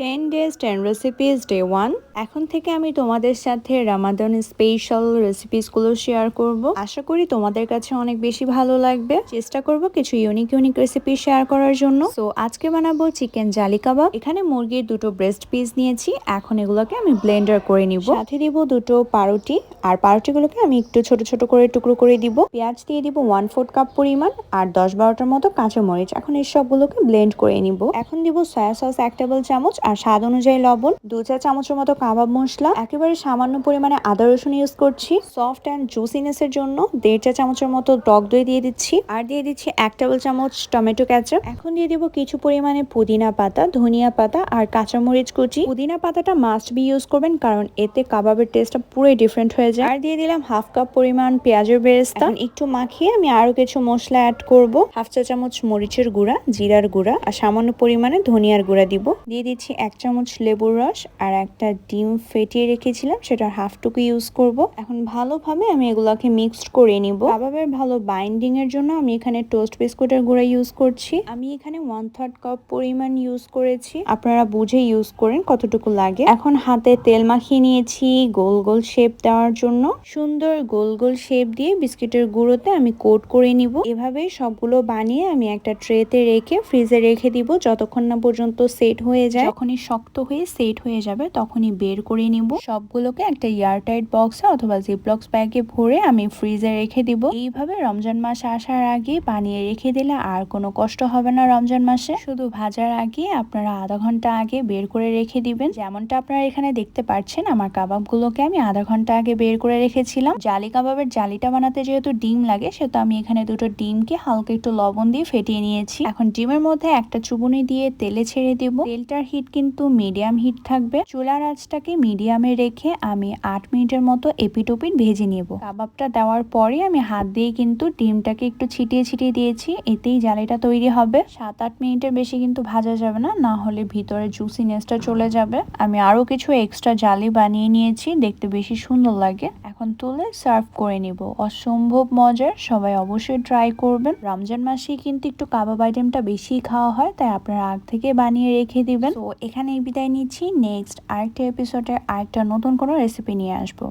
10 days 10 recipes day 1। এখন থেকে আমি তোমাদের সাথে রামাদান স্পেশাল রেসিপিসগুলো শেয়ার করব। আশা করি তোমাদের কাছে অনেক বেশি ভালো লাগবে। চেষ্টা করব কিছু ইউনিক রেসিপি শেয়ার করার জন্য। সো আজকে বানাবো চিকেন জালি কাবাব। এখানে মুরগির দুটো ব্রেস্ট পিস নিয়েছি। এখন এগুলোকে আমি ব্লেন্ডার করে নিব। সাথে দিব দুটো পাউরুটি, আর পাউরুটিগুলোকে আমি একটু ছোট ছোট করে টুকরো করে দিব। পেঁয়াজ দিয়ে দিব 1/4 কাপ পরিমাণ, আর 10-12টার মতো কাঁচা মরিচ। এখন এই সবগুলোকে ব্লেন্ড করে নিব। এখন দিব সয়া সস 1 টেবিল চামচ, আর স্বাদ অনুযায়ী লবণ, 2 চা চামচের মতো কাবাব মশলা, একেবারে সামান্য পরিমাণে আদা রসুন ইউজ করছি। সফট অ্যান্ড জুসিনেস এর জন্য 1.5 চা চামচের মতো টক দই দিয়ে দিচ্ছি, আর দিয়ে দিচ্ছি 1 টেবিল চামচ টমেটো কেচাপ। এখন দিয়ে দিব কিছু পরিমাণে পুদিনা পাতা, ধনিয়া পাতা আর কাঁচামরিচ কুচি। পুদিনা পাতাটা মাস্ট বি ইউজ করবেন, কারণ এতে কাবাবের টেস্টটা পুরোই ডিফারেন্ট হয়ে যায়। আর দিয়ে দিলাম 1/2 কাপ পরিমাণ পেঁয়াজের বেরেস্তা। একটু মাখিয়ে আমি আরো কিছু মশলা অ্যাড করব। 1/2 চা চামচ মরিচের গুঁড়া, জিরার গুঁড়া আর সামান্য পরিমাণে ধনিয়ার গুঁড়া দিব। দিয়ে দিচ্ছি 1 চামচ লেবুর রস, আর একটা ডিম ফেটিয়ে রেখেছিলাম সেটার হাফটুকু ইউজ করব। এখন ভালোভাবে আমি এগুলোকে মিক্সড করে নিব। কাবাবের ভালো বাইন্ডিং এর জন্য আমি এখানে টোস্ট বিস্কুটের গুঁড়া ইউজ করছি। আমি এখানে 1/3 কাপ পরিমাণ ইউজ করেছি, আপনারা বুঝে ইউজ করেন কতটুকু লাগে। এখন হাতে তেল মাখিয়ে নিয়েছি গোল গোল শেপ দেওয়ার জন্য। সুন্দর গোল গোল শেপ দিয়ে বিস্কিটের গুঁড়োতে আমি কোট করে নিব। এভাবে সবগুলো বানিয়ে আমি একটা ট্রেতে রেখে ফ্রিজে রেখে দিব যতক্ষণ না পর্যন্ত সেট হয়ে যায়। যখনই শক্ত হয়ে সেট হয়ে যাবে তখনই বের করে নিব। সবগুলোকে একটা এয়ারটাইট বক্সে অথবা জিপলক্স ব্যাগে ভরে আমি ফ্রিজে রেখে দিব। এইভাবে রমজান মাস আসার আগে বানিয়ে রেখে দিলে আর কোনো কষ্ট হবে না রমজান মাসে। শুধু ভাজার আগে আপনারা আধা ঘন্টা আগে বের করে রেখে দিবেন। যেমনটা আপনারা এখানে দেখতে পাচ্ছেন, আমার কাবাবগুলোকে আমি আধা ঘন্টা আগে বের করে রেখেছিলাম। জালি কাবাবের জালিটা বানাতে যেহেতু ডিম লাগে, সেহেতু আমি এখানে দুটো ডিমকে হালকা একটু লবণ দিয়ে ফেটিয়ে নিয়েছি। এখন ডিমের মধ্যে একটা চুবুনি দিয়ে তেলে ছেড়ে দেব। তেলটার হিট কিন্তু মিডিয়াম হিট থাকবে। চুলার আঁচটাকে মিডিয়ামে রেখে আমি 8 মিনিটের মতো এপিটোপিট ভেজে নেব। কাবাবটা দেওয়ার পরে আমি হাত দিয়ে কিন্তু ডিমটাকে একটু ছিটিয়ে ছিটিয়ে দিয়েছি, এতেই জালিটা তৈরি হবে। 7-8 মিনিটের বেশি কিন্তু ভাজা যাবে না, না হলে ভিতরে জুসিনেসটা চলে যাবে। আমি আরো কিছু এক্সট্রা জালি বানিয়ে নিয়েছি, দেখতে বেশি সুন্দর লাগে। এখন তুলে সার্ভ করে নিব। অসম্ভব মজার, সবাই অবশ্যই ট্রাই করবেন। রমজান মাসে কিন্তু একটু কাবাব আইটেমটা বেশি খাওয়া হয়, তাই আপনারা আগ থেকে বানিয়ে রেখে দিবেন। তো এখানেই বিদায় নিচ্ছি। নেক্সট আরেকটা এপিসোডে আরেকটা নতুন কোনো রেসিপি নিয়ে আসবো।